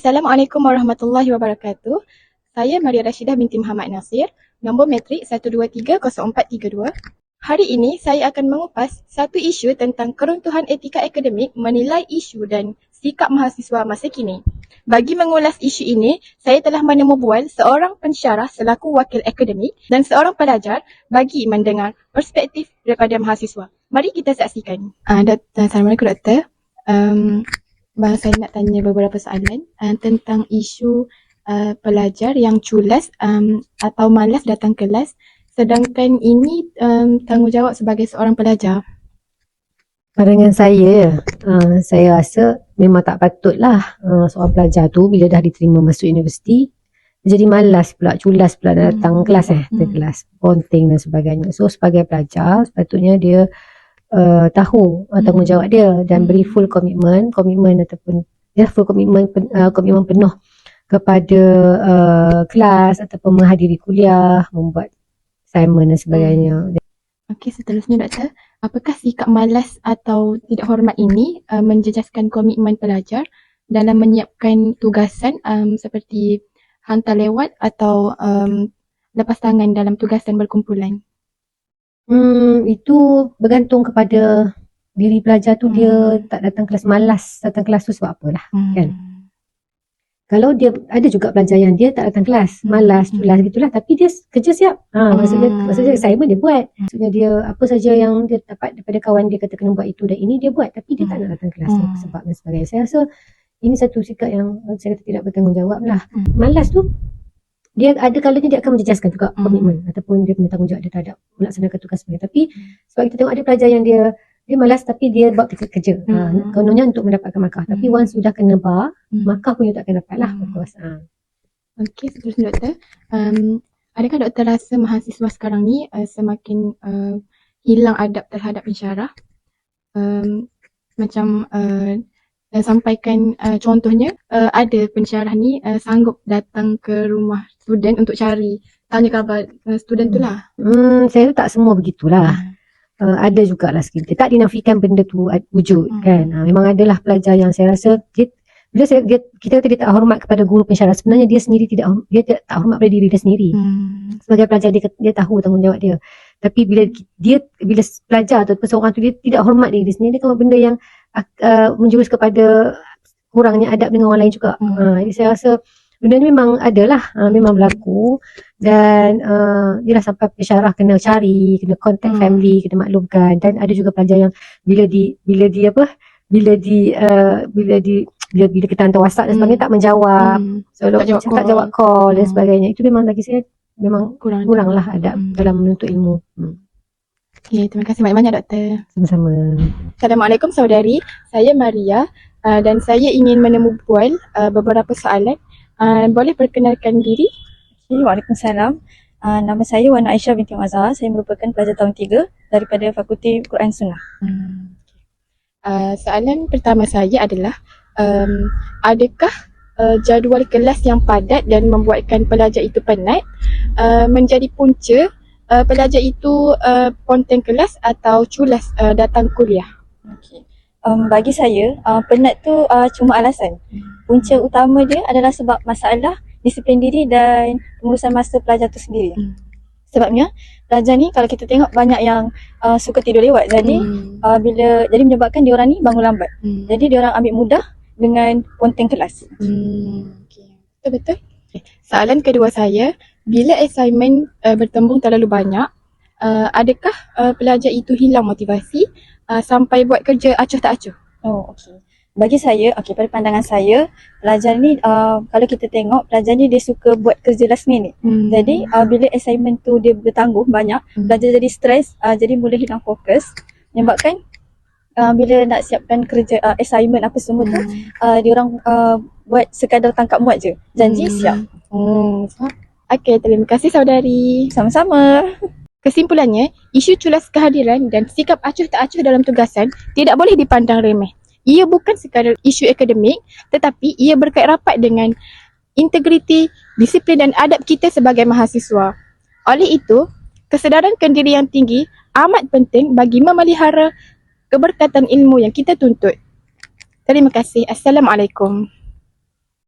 Assalamualaikum warahmatullahi wabarakatuh. Saya Maria Rashidah binti Muhammad Nasir, nombor matrik 1230432. Hari ini saya akan mengupas satu isu tentang keruntuhan etika akademik menilai isu dan sikap mahasiswa masa kini. Bagi mengulas isu ini, saya telah menemu bual seorang pensyarah selaku wakil akademik dan seorang pelajar bagi mendengar perspektif daripada mahasiswa. Mari kita saksikan. Assalamualaikum Doktor. Saya nak tanya beberapa soalan tentang isu pelajar yang culas atau malas datang kelas, sedangkan ini tanggungjawab sebagai seorang pelajar. Pandangan saya rasa memang tak patutlah seorang pelajar tu bila dah diterima masuk universiti dia jadi malas pula, culas pula datang kelas kelas, ponting dan sebagainya. So sebagai pelajar sepatutnya dia tahu tanggungjawab dia dan beri full komitmen ataupun full komitmen penuh kepada kelas ataupun menghadiri kuliah, membuat assignment dan sebagainya. Okey, seterusnya Doktor, apakah sikap malas atau tidak hormat ini menjejaskan komitmen pelajar dalam menyiapkan tugasan seperti hantar lewat atau lepas tangan dalam tugasan berkumpulan? Itu bergantung kepada diri pelajar tu, dia tak datang kelas, malas datang kelas tu sebab apalah, kan? Kalau dia ada juga pelajar yang dia tak datang kelas, malas, culas gitulah, tapi dia kerja siap. Maksudnya assignment dia buat. Maksudnya dia apa saja yang dia dapat daripada kawan dia kata kena buat itu dan ini dia buat, tapi dia tak nak datang kelas sebab dan sebagainya. Saya rasa ini satu sikap yang saya kata tidak bertanggungjawab lah. Malas tu dia ada kalanya dia akan menjejaskan juga komitmen ataupun dia punya tanggungjawab dia terhadap melaksanakan tugas sebenarnya. Tapi sebab kita tengok ada pelajar yang dia malas tapi dia buat kerja. Kononnya untuk mendapatkan markah. Tapi once sudah kena bar, markah pun dia tak akan dapat lah. Okey, seterusnya Doktor. Adakah Doktor rasa mahasiswa sekarang ni semakin hilang adab terhadap pensyarah? Macam sampaikan contohnya ada pensyarah ni sanggup datang ke rumah student untuk cari tanya khabar student tu lah. Saya tak semua begitulah. Ada jugalah sekitar. Tak dinafikan benda tu wujud kan. Memang adalah pelajar yang saya rasa kita kata dia tak hormat kepada guru pensyarah, sebenarnya dia sendiri dia tak hormat pada diri dia sendiri. Sebagai pelajar dia tahu tanggungjawab dia. Tapi bila pelajar atau seorang tu dia tidak hormat diri dia sendiri, dia akan buat benda yang menjurus kepada kurangnya adab dengan orang lain juga. Jadi saya rasa benda ni memang adalah, memang berlaku dan ialah sampai pensyarah kena cari, kena contact family, kena maklumkan. Dan ada juga pelajar yang bila kita hantar WhatsApp dan sebagainya tak menjawab, tak jawab call dan sebagainya. Itu memang bagi saya memang kuranglah adab dalam menuntut ilmu. Okay, terima kasih banyak-banyak Doktor. Sama-sama. Assalamualaikum saudari, saya Maria dan saya ingin menemu bual beberapa soalan. Boleh perkenalkan diri? Okay, Waalaikumsalam. Nama saya Wan Aisyah binti Mazhar. Saya merupakan pelajar tahun 3 daripada Fakulti Quran Sunnah. Soalan pertama saya adalah adakah jadual kelas yang padat dan membuatkan pelajar itu penat menjadi punca pelajar itu ponteng kelas atau culas datang kuliah? Okay. Bagi saya, penat tu cuma alasan. Punca utama dia adalah sebab masalah disiplin diri dan pengurusan masa pelajar tu sendiri. Sebabnya pelajar ni kalau kita tengok banyak yang suka tidur lewat. Jadi jadi menyebabkan diorang ni bangun lambat. Jadi diorang ambil mudah dengan ponteng kelas. Betul-betul. Soalan kedua saya, bila assignment bertembung terlalu banyak, adakah pelajar itu hilang motivasi sampai buat kerja acuh tak acuh? Okey. Bagi saya, pada pandangan saya, pelajar ni kalau kita tengok, pelajar ni dia suka buat kerja last minute. Jadi bila assignment tu dia bertangguh banyak, pelajar jadi stres, jadi mula hilang fokus, menyebabkan bila nak siapkan kerja assignment apa semua tu, diorang buat sekadar tangkap muat je, janji siap. Okey, terima kasih saudari. Sama-sama. Kesimpulannya, isu culas kehadiran dan sikap acuh tak acuh dalam tugasan tidak boleh dipandang remeh. Ia bukan sekadar isu akademik, tetapi ia berkait rapat dengan integriti, disiplin dan adab kita sebagai mahasiswa. Oleh itu, kesedaran diri yang tinggi amat penting bagi memelihara keberkatan ilmu yang kita tuntut. Terima kasih. Assalamualaikum.